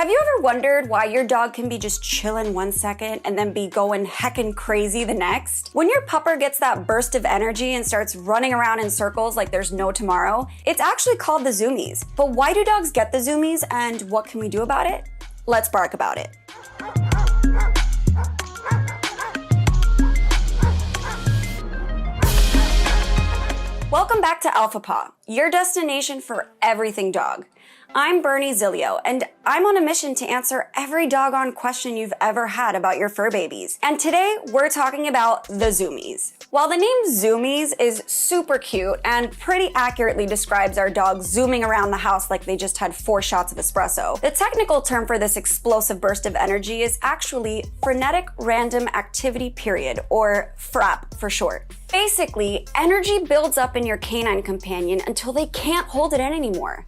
Have you ever wondered why your dog can be just chilling one second and then be going heckin' crazy the next? When your pupper gets that burst of energy and starts running around in circles like there's no tomorrow, it's actually called the Zoomies. But why do dogs get the Zoomies and what can we do about it? Let's bark about it. Welcome back to Alpha Paw, your destination for everything dog. I'm Bernie Zilio, and I'm on a mission to answer every doggone question you've ever had about your fur babies. And today, we're talking about the Zoomies. While the name Zoomies is super cute and pretty accurately describes our dogs zooming around the house like they just had 4 shots of espresso, the technical term for this explosive burst of energy is actually frenetic random activity period, or FRAP for short. Basically, energy builds up in your canine companion until they can't hold it in anymore.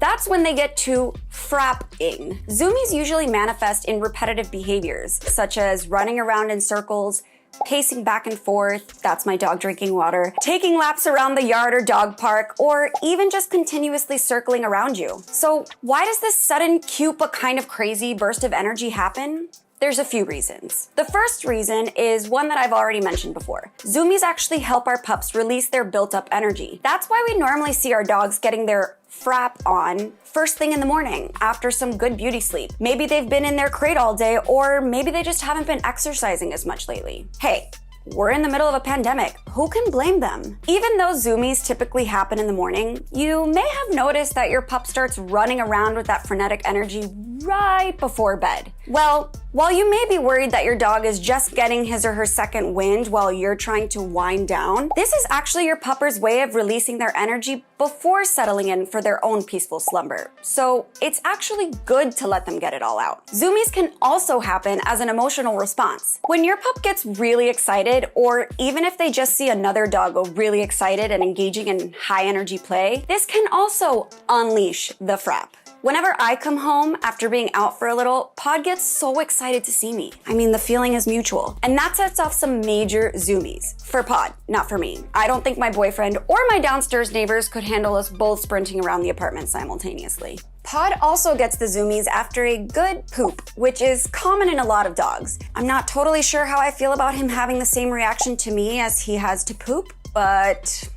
That's when they get to frapping. Zoomies usually manifest in repetitive behaviors, such as running around in circles, pacing back and forth, that's my dog drinking water, taking laps around the yard or dog park, or even just continuously circling around you. So why does this sudden, cute but kind of crazy burst of energy happen? There's a few reasons. The first reason is one that I've already mentioned before. Zoomies actually help our pups release their built-up energy. That's why we normally see our dogs getting their frap on first thing in the morning after some good beauty sleep. Maybe they've been in their crate all day, or maybe they just haven't been exercising as much lately. Hey, we're in the middle of a pandemic. Who can blame them? Even though Zoomies typically happen in the morning, you may have noticed that your pup starts running around with that frenetic energy right before bed. Well, while you may be worried that your dog is just getting his or her second wind while you're trying to wind down, this is actually your pupper's way of releasing their energy before settling in for their own peaceful slumber. So it's actually good to let them get it all out. Zoomies can also happen as an emotional response. When your pup gets really excited, or even if they just see another dog go really excited and engaging in high energy play, this can also unleash the frap. Whenever I come home after being out for a little, Pod gets so excited to see me. I mean, the feeling is mutual. And that sets off some major Zoomies. For Pod, not for me. I don't think my boyfriend or my downstairs neighbors could handle us both sprinting around the apartment simultaneously. Pod also gets the Zoomies after a good poop, which is common in a lot of dogs. I'm not totally sure how I feel about him having the same reaction to me as he has to poop, but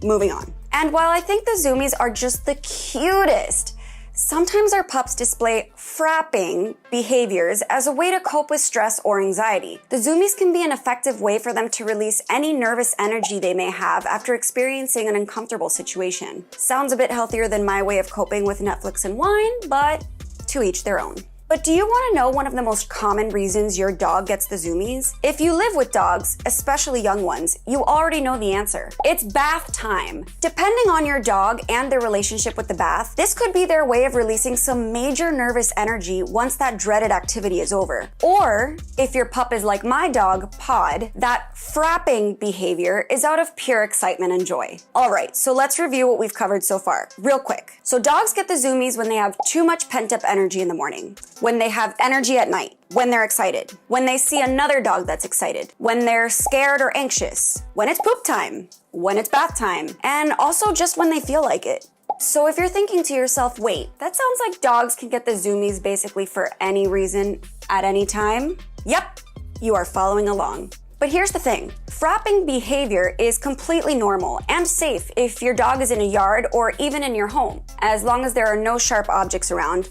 moving on. And while I think the Zoomies are just the cutest, sometimes our pups display frapping behaviors as a way to cope with stress or anxiety. The Zoomies can be an effective way for them to release any nervous energy they may have after experiencing an uncomfortable situation. Sounds a bit healthier than my way of coping with Netflix and wine, but to each their own. But do you want to know one of the most common reasons your dog gets the Zoomies? If you live with dogs, especially young ones, you already know the answer. It's bath time. Depending on your dog and their relationship with the bath, this could be their way of releasing some major nervous energy once that dreaded activity is over. Or, if your pup is like my dog, Pod, that frapping behavior is out of pure excitement and joy. Alright, so let's review what we've covered so far, real quick. So dogs get the Zoomies when they have too much pent-up energy in the morning, when they have energy at night, when they're excited, when they see another dog that's excited, when they're scared or anxious, when it's poop time, when it's bath time, and also just when they feel like it. So if you're thinking to yourself, wait, that sounds like dogs can get the Zoomies basically for any reason at any time. Yep, you are following along. But here's the thing, frapping behavior is completely normal and safe if your dog is in a yard or even in your home, as long as there are no sharp objects around,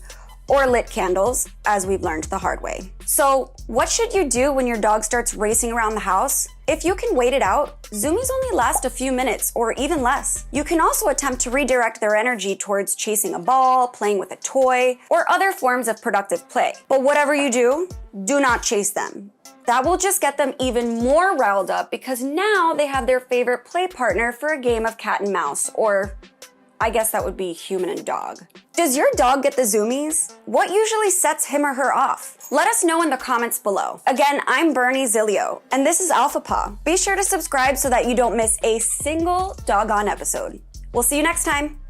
or lit candles, as we've learned the hard way. So what should you do when your dog starts racing around the house? If you can wait it out, Zoomies only last a few minutes or even less. You can also attempt to redirect their energy towards chasing a ball, playing with a toy, or other forms of productive play. But whatever you do not chase them. That will just get them even more riled up because now they have their favorite play partner for a game of cat and mouse, or I guess that would be human and dog. Does your dog get the Zoomies? What usually sets him or her off? Let us know in the comments below. Again, I'm Bernie Zilio, and this is Alpha Paw. Be sure to subscribe so that you don't miss a single doggone episode. We'll see you next time.